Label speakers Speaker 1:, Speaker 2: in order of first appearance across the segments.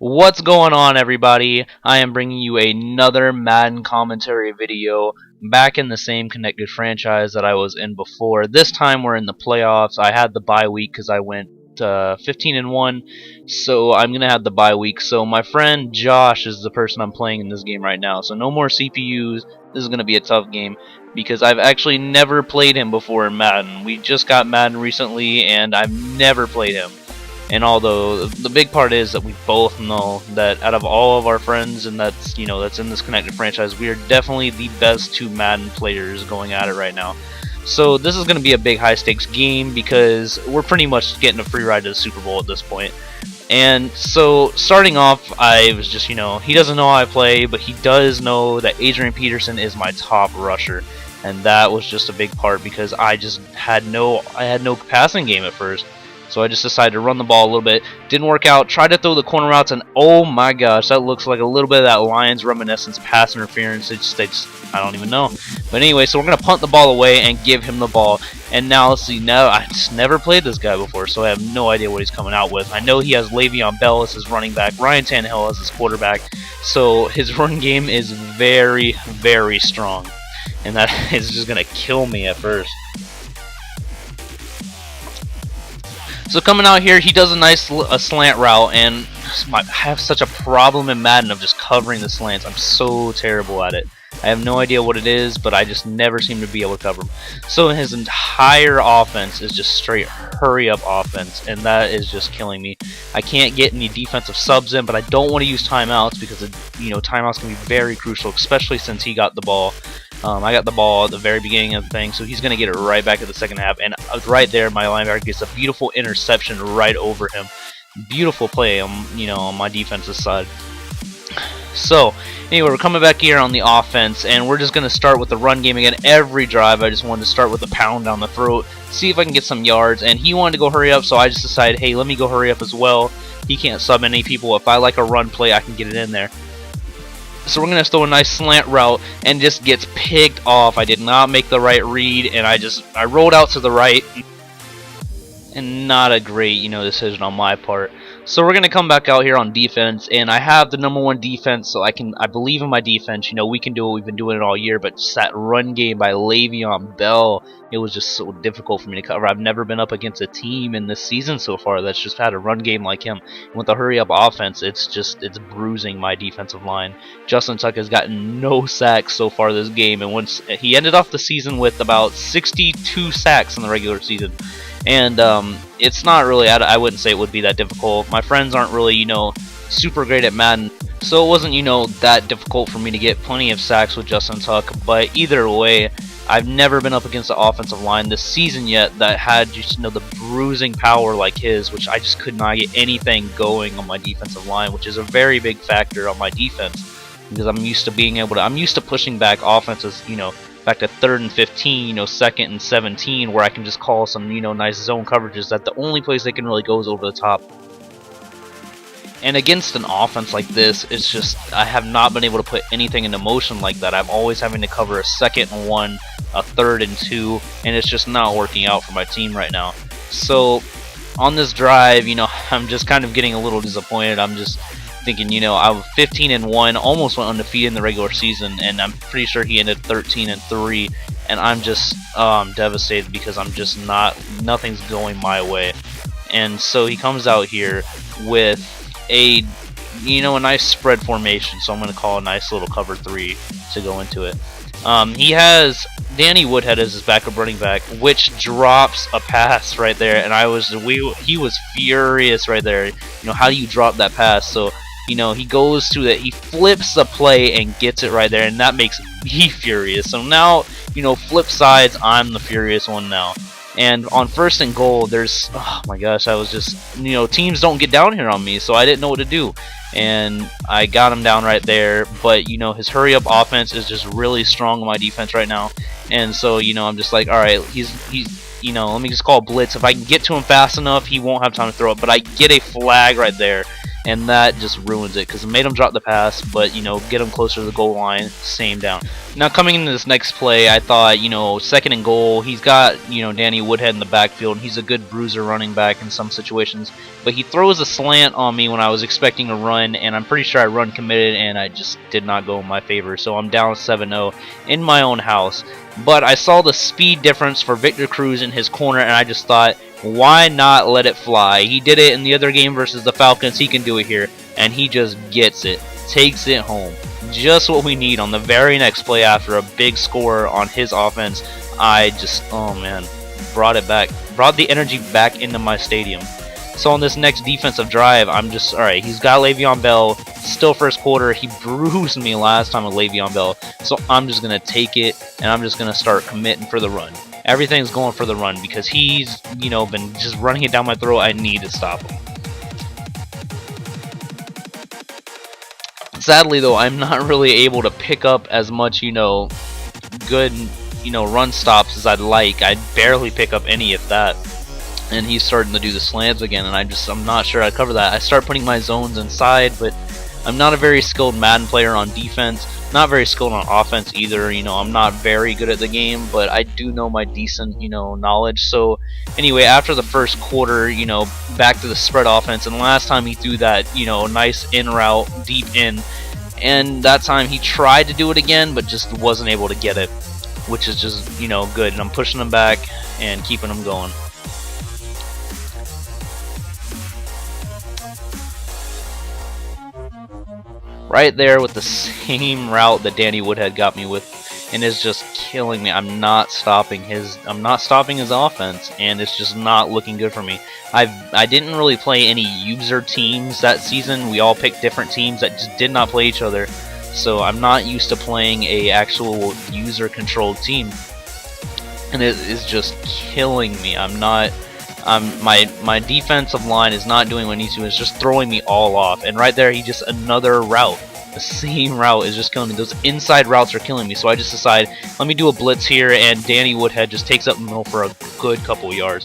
Speaker 1: What's going on, everybody? I am bringing you another Madden commentary video back in the same connected franchise that I was in before. This time we're in the playoffs. I had the bye week because I went 15-1, so I'm gonna have the bye week. So my friend Josh is the person I'm playing in this game right now. So no more CPUs. This is gonna be a tough game because I've actually never played him before in Madden. We just got Madden recently, and I've never played him. And although the big part is that we both know that out of all of our friends and that's in this connected franchise, we are definitely the best two Madden players going at it right now. So this is going to be a big high stakes game because we're pretty much getting a free ride to the Super Bowl at this point. And so starting off, I was just, he doesn't know how I play, but he does know that Adrian Peterson is my top rusher. And that was just a big part because I had no passing game at first. So I just decided to run the ball a little bit. Didn't work out. Tried to throw the corner routes, and oh my gosh, that looks like a little bit of that Lions reminiscence pass interference. I don't even know. But anyway, so we're going to punt the ball away and give him the ball. And now, let's see, now I just never played this guy before, so I have no idea what he's coming out with. I know he has Le'Veon Bell as his running back, Ryan Tannehill as his quarterback. So his run game is very, very strong. And that is just going to kill me at first. So coming out here, he does a nice slant route, and I have such a problem in Madden of just covering the slants. I'm so terrible at it. I have no idea what it is, but I just never seem to be able to cover them. So his entire offense is just straight hurry-up offense, and that is just killing me. I can't get any defensive subs in, but I don't want to use timeouts because timeouts can be very crucial, especially since he got the ball. I got the ball at the very beginning of the thing, so he's going to get it right back at the second half. And right there, my linebacker gets a beautiful interception right over him. Beautiful play on my defensive side. So, anyway, we're coming back here on the offense, and we're just going to start with the run game again. Every drive, I just wanted to start with a pound down the throat, see if I can get some yards. And he wanted to go hurry up, so I just decided, hey, let me go hurry up as well. He can't sub any people. If I like a run play, I can get it in there. So we're going to throw a nice slant route and just gets picked off. I did not make the right read, and I rolled out to the right, and not a great decision on my part. So we're going to come back out here on defense, and I have the #1 defense, so I believe in my defense. We can do it. We've been doing it all year, but just that run game by Le'Veon Bell, it was just so difficult for me to cover. I've never been up against a team in this season so far that's just had a run game like him. And with the hurry-up offense, it's bruising my defensive line. Justin Tuck has gotten no sacks so far this game, and once he ended off the season with about 62 sacks in the regular season. And it's not really, I wouldn't say it would be that difficult. My friends aren't really, super great at Madden, so it wasn't, that difficult for me to get plenty of sacks with Justin Tuck. But either way, I've never been up against the offensive line this season yet that had just, the bruising power like his, which I just could not get anything going on my defensive line, which is a very big factor on my defense because I'm used to pushing back offenses, back to 3rd and 15, 2nd and 17, where I can just call some, nice zone coverages that the only place they can really go is over the top. And against an offense like this, it's just, I have not been able to put anything into motion like that. I'm always having to cover a 2nd and 1, a 3rd and 2, and it's just not working out for my team right now. So on this drive, I'm just kind of getting a little disappointed. I'm just thinking, I was 15-1, almost went undefeated in the regular season, and I'm pretty sure he ended 13-3, and I'm just devastated because I'm just nothing's going my way. And so he comes out here with a nice spread formation, so I'm going to call a nice little cover 3 to go into it. He has Danny Woodhead as his backup running back, which drops a pass right there, and he was furious right there. How do you drop that pass? So he goes to that, he flips the play and gets it right there, and that makes me furious. So now, flip sides, I'm the furious one now. And on 1st and goal, oh my gosh, I was just, teams don't get down here on me, so I didn't know what to do. And I got him down right there, but, his hurry-up offense is just really strong on my defense right now. And so, I'm just like, alright, let me just call blitz. If I can get to him fast enough, he won't have time to throw it, but I get a flag right there. and that just ruins it because it made him drop the pass, but you know, get him closer to the goal line, same down. Now coming into this next play, I thought, you know, second and goal, he's got, you know, Danny Woodhead in the backfield. He's a good bruiser running back in some situations, but he throws a slant on me when I was expecting a run, and I'm pretty sure I run committed, and I just did not go in my favor. So I'm down 7-0 in my own house. But I saw the speed difference for Victor Cruz in his corner, and I just thought, why not let it fly? He did it in the other game versus the Falcons. He can do it here, and he just gets it, takes it home. Just what we need on the very next play after a big score on his offense. I just, oh man, brought it back, brought the energy back into my stadium. So on this next defensive drive, I'm just, alright, he's got Le'Veon Bell, still first quarter. He bruised me last time with Le'Veon Bell, so I'm just going to take it, and I'm just going to start committing for the run. Everything's going for the run because he's, you know, been just running it down my throat. I need to stop him. Sadly though, I'm not really able to pick up as much, you know, good, you know, run stops as I'd like. I barely pick up any, if that. And he's starting to do the slants again, and I'm not sure I cover that. I start putting my zones inside, but I'm not a very skilled Madden player on defense. Not very skilled on offense either. You know, I'm not very good at the game, but I do know my decent, you know, knowledge. So anyway, after the first quarter, you know, back to the spread offense, and last time he threw that, you know, nice in route deep in, and that time he tried to do it again, but just wasn't able to get it, which is just, you know, good. And I'm pushing him back and keeping him going. Right there with the same route that Danny Woodhead got me with, and is just killing me. I'm not stopping his offense, and it's just not looking good for me. I didn't really play any user teams that season. We all picked different teams that just did not play each other. So I'm not used to playing a actual user controlled team. And it is just killing me. My defensive line is not doing what it needs to. It's just throwing me all off. And right there, he just another route. The same route is just killing me. Those inside routes are killing me. So I just decide, let me do a blitz here, and Danny Woodhead just takes up the middle for a good couple yards.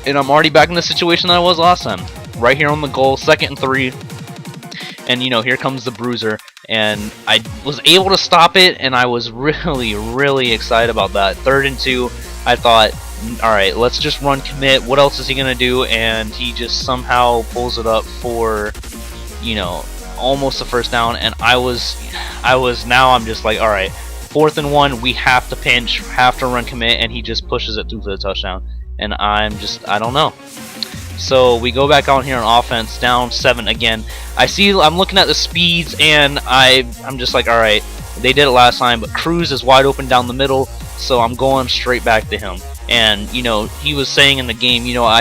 Speaker 1: And I'm already back in the situation that I was last time. Right here on the goal, 2nd and 3. And you know, here comes the bruiser. And I was able to stop it, and I was really, really excited about that. 3rd and 2, I thought, alright, let's just run commit. What else is he going to do? And he just somehow pulls it up for, you know, almost a first down. And now I'm just like, alright, 4th and 1, we have to pinch, have to run commit, and he just pushes it through for the touchdown. And I don't know. So we go back on here on offense, down 7 again. I'm looking at the speeds, and I'm just like, alright, they did it last time, but Cruz is wide open down the middle, so I'm going straight back to him. And you know, he was saying in the game, you know,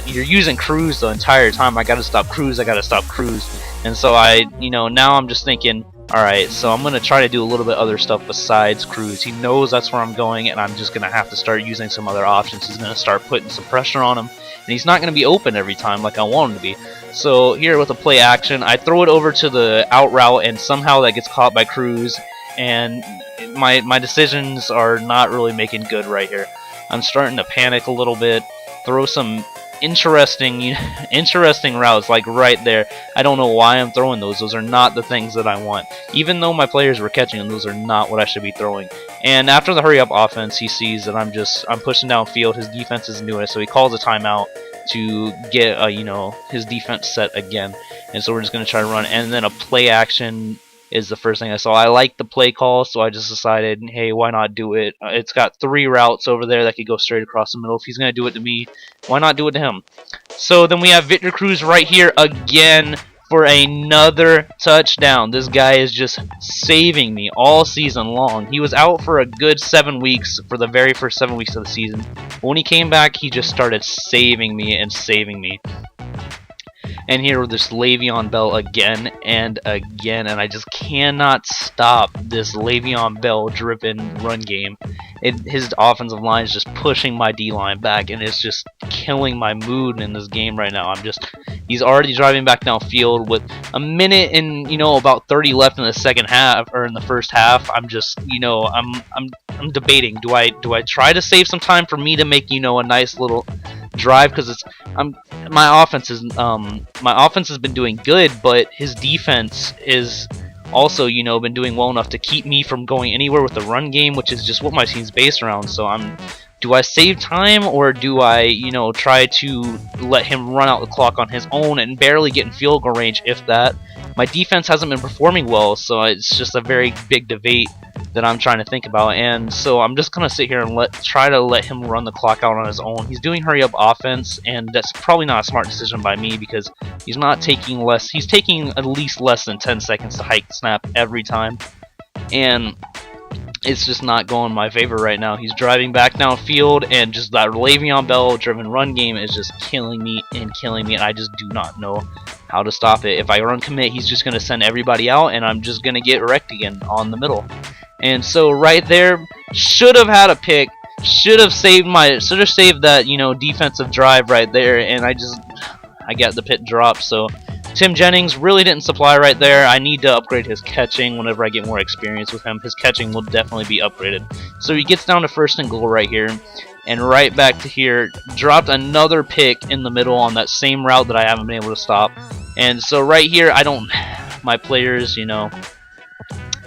Speaker 1: you're using Cruz the entire time. I gotta stop Cruz. And so you know, now I'm just thinking, alright, so I'm gonna try to do a little bit other stuff besides Cruz. He knows that's where I'm going, and I'm just gonna have to start using some other options. He's gonna start putting some pressure on him, and he's not gonna be open every time like I want him to be. So here with a play action, I throw it over to the out route, and somehow that gets caught by Cruz, and my decisions are not really making good right here. I'm starting to panic a little bit, throw some interesting routes like right there. I don't know why I'm throwing those. Those are not the things that I want. Even though my players were catching them, those are not what I should be throwing. And after the hurry up offense, he sees that I'm pushing downfield. His defense isn't doing it, so he calls a timeout to get you know, his defense set again. And so we're just gonna try to run, and then a play action is the first thing I saw. I like the play call, so I just decided, hey, why not do it? It's got 3 routes over there that could go straight across the middle. If he's going to do it to me, why not do it to him? So then we have Victor Cruz right here again for another touchdown. This guy is just saving me all season long. He was out for a good 7 weeks, for the very first 7 weeks of the season. But when he came back, he just started saving me and saving me. And here with this Le'Veon Bell again and again, and I just cannot stop this Le'Veon Bell driven run game. His offensive line is just pushing my D-line back, and it's just killing my mood in this game right now. He's already driving back downfield with a minute and, you know, about 30 left in the second half, or in the first half. I'm just, you know, I'm debating. Do I try to save some time for me to make, you know, a nice little drive because my offense has been doing good, but his defense is also, you know, been doing well enough to keep me from going anywhere with the run game, which is just what my team's based around. So do I save time, or do I, you know, try to let him run out the clock on his own and barely get in field goal range, if that? My defense hasn't been performing well, so it's just a very big debate that I'm trying to think about. And so I'm just gonna sit here and try to let him run the clock out on his own. He's doing hurry up offense, and that's probably not a smart decision by me because he's taking at least less than 10 seconds to hike snap every time, and it's just not going in my favor right now. He's driving back downfield, and just that Le'Veon Bell driven run game is just killing me, and I just do not know how to stop it. If I run commit, he's just going to send everybody out, and I'm just going to get wrecked again on the middle. And so right there, should have had a pick, should have saved that, you know, defensive drive right there, and I got the pit drop. So Tim Jennings really didn't supply right there. I need to upgrade his catching whenever I get more experience with him. His catching will definitely be upgraded. So he gets down to 1st and goal right here, and right back to here, dropped another pick in the middle on that same route that I haven't been able to stop. And so right here, my players, you know,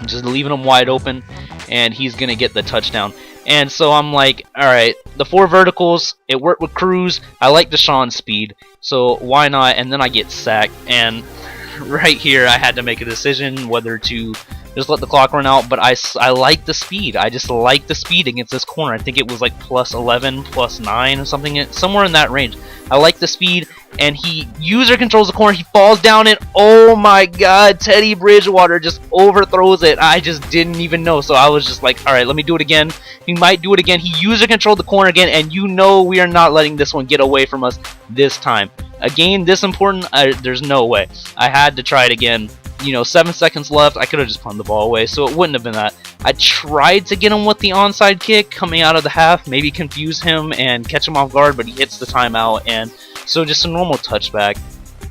Speaker 1: just leaving him wide open, and he's gonna get the touchdown. And so I'm like, alright, the 4 verticals, it worked with Cruz. I like Deshaun's speed, so why not? And then I get sacked, and right here I had to make a decision whether to just let the clock run out, but I like the speed. I just like the speed against this corner. I think it was like plus 11, plus 9 or something, somewhere in that range. I like the speed, and he user controls the corner. He falls down it. Oh my god, Teddy Bridgewater just overthrows it. I just didn't even know, so I was just like, alright, let me do it again. He might do it again. He user controlled the corner again, and you know we are not letting this one get away from us this time. A game this important, there's no way. I had to try it again. You know, 7 seconds left. I could have just punted the ball away, so it wouldn't have been that. I tried to get him with the onside kick coming out of the half, maybe confuse him and catch him off guard, but he hits the timeout, and so just a normal touchback.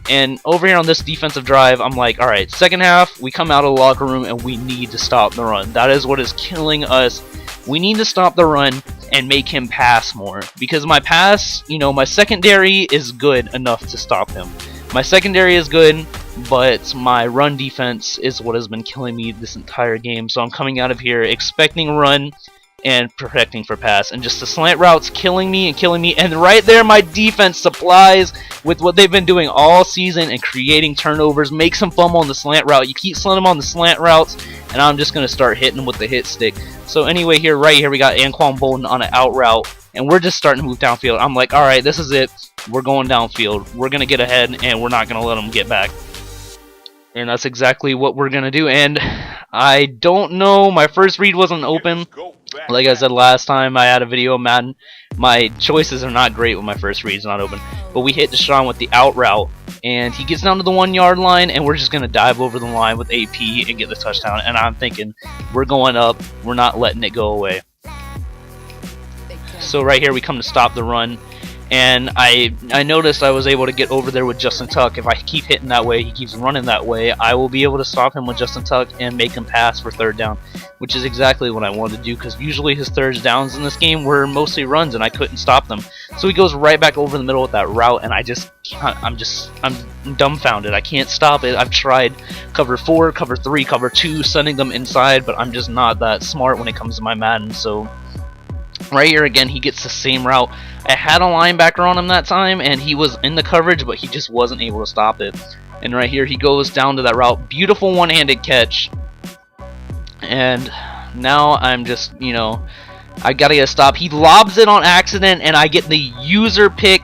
Speaker 1: And over here on this defensive drive, I'm like, alright, second half, we come out of the locker room and we need to stop the run. That is what is killing us. We need to stop the run and make him pass more, because my pass, you know, my secondary is good enough to stop him. My secondary is good, but my run defense is what has been killing me this entire game. So I'm coming out of here expecting run and protecting for pass, and just the slant routes killing me, and right there my defense supplies with what they've been doing all season and creating turnovers, makes him fumble on the slant route. You keep slowing him on the slant routes, and I'm just going to start hitting him with the hit stick. So anyway, right here we got Anquan Bolden on an out route, and we're just starting to move downfield. I'm like, alright, this is it. We're going downfield. We're going to get ahead, and we're not going to let them get back. And that's exactly what we're going to do. And I don't know, my first read wasn't open. Like I said last time I had a video of Madden, my choices are not great when my first read's not open. But we hit Deshaun with the out route, and he gets down to the 1 yard line, and we're just going to dive over the line with AP and get the touchdown. And I'm thinking, we're going up, we're not letting it go away. So right here we come to stop the run, and I noticed I was able to get over there with Justin Tuck. If I keep hitting that way, he keeps running that way, I will be able to stop him with Justin Tuck and make him pass for 3rd down, which is exactly what I wanted to do, because usually his 3rd downs in this game were mostly runs and I couldn't stop them. So he goes right back over the middle with that route, and I'm dumbfounded. I can't stop it. I've tried cover 4, cover 3, cover 2, sending them inside, but I'm just not that smart when it comes to my Madden. So right here again, he gets the same route. I had a linebacker on him that time, and he was in the coverage, but he just wasn't able to stop it. And right here, he goes down to that route. Beautiful one-handed catch. And now I'm just, you know, I gotta get a stop. He lobs it on accident, and I get the user pick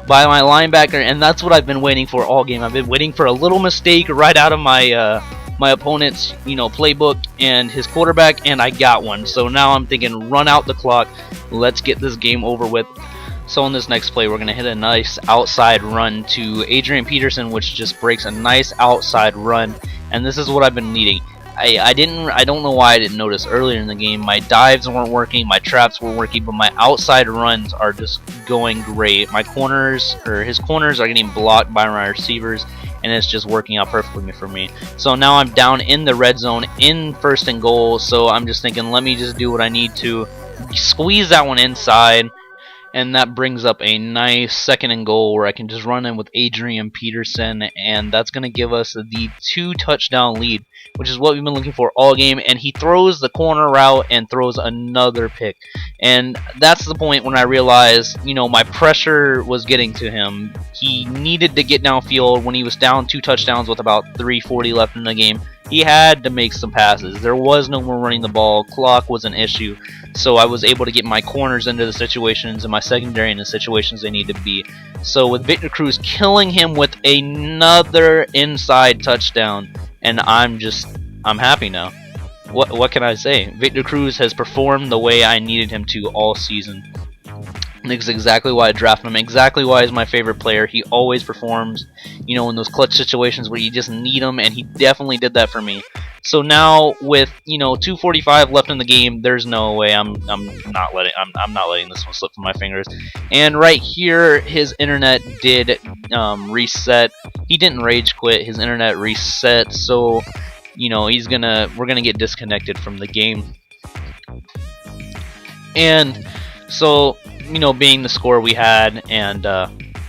Speaker 1: by my linebacker, and that's what I've been waiting for all game. I've been waiting for a little mistake right out of my my opponent's, you know, playbook and his quarterback, and I got one. So now I'm thinking, run out the clock. Let's get this game over with. So in this next play, we're going to hit a nice outside run to Adrian Peterson, which just breaks a nice outside run, and this is what I've been needing. I don't know why I didn't notice earlier in the game. My dives weren't working, my traps weren't working, but my outside runs are just going great. My corners, or his corners, are getting blocked by my receivers, and it's just working out perfectly for me. So now I'm down in the red zone in 1st and goal, so I'm just thinking, let me just do what I need to, squeeze that one inside. and that brings up a nice 2nd and goal where I can just run in with Adrian Peterson, and that's going to give us the 2 touchdown lead, which is what we've been looking for all game. And he throws the corner route and throws another pick, and that's the point when I realized, you know, my pressure was getting to him. He needed to get downfield when he was down 2 touchdowns with about 3:40 left in the game. He had to make some passes. There was no more running the ball. Clock was an issue. So I was able to get my corners into the situations and my secondary in the situations they need to be. So with Victor Cruz killing him with another inside touchdown, and I'm happy now. What can I say? Victor Cruz has performed the way I needed him to all season. That's exactly why I drafted him. Exactly why he's my favorite player. He always performs, you know, in those clutch situations where you just need him, and he definitely did that for me. So now with, you know, 2:45 left in the game, there's no way I'm not letting this one slip from my fingers. And right here, his internet did reset. He didn't rage quit. His internet reset. So, you know, we're gonna get disconnected from the game. And so, you know, being the score we had, and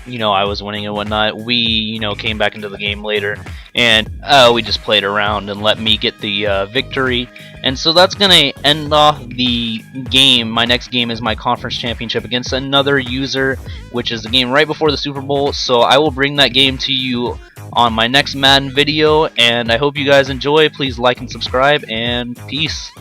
Speaker 1: you know, I was winning and whatnot, we, you know, came back into the game later, and we just played around and let me get the victory. And so that's gonna end off the game. My next game is my conference championship against another user, which is the game right before the Super Bowl. So I will bring that game to you on my next Madden video, and I hope you guys enjoy. Please like and subscribe, and peace.